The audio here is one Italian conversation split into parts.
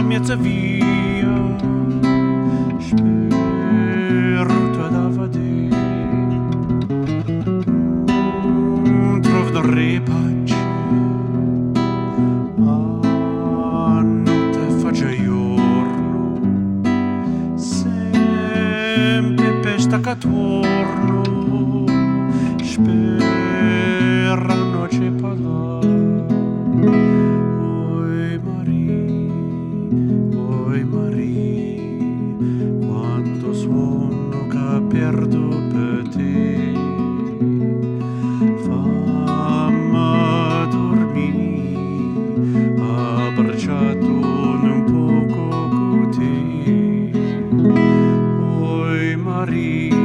Miezza via, spero da vedere, trovo da repace, a notte faccia giorno, sempre pesta che torno, spero c'è parlare. Quanto suono che perdo per te, fammi dormire, abbracciato un poco con te. Oi Maria,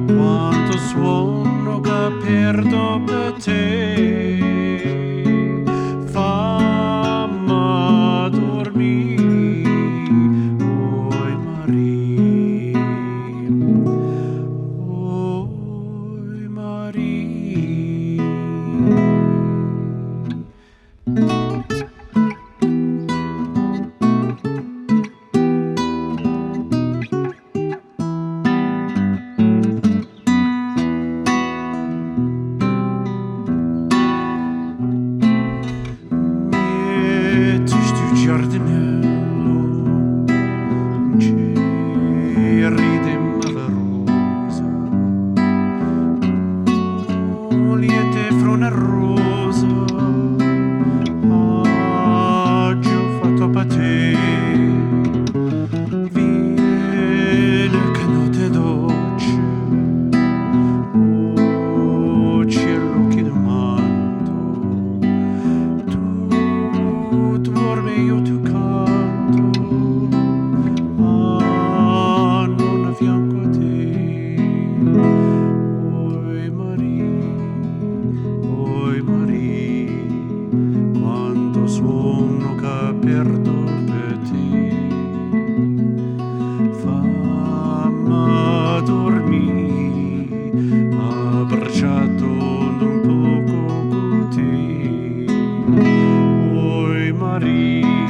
quanto suono che perdo per te. Giardinello, ride mavarosa, liete frone rosa, oggi ho fatto per te, vieni che notte dolce, oh cielo che domando, tu dormi io ti canto, non a fianco a te. Oi Maria, quando suono che perdo per te, fammi dormire, abbracciato un poco con te. Oi Maria,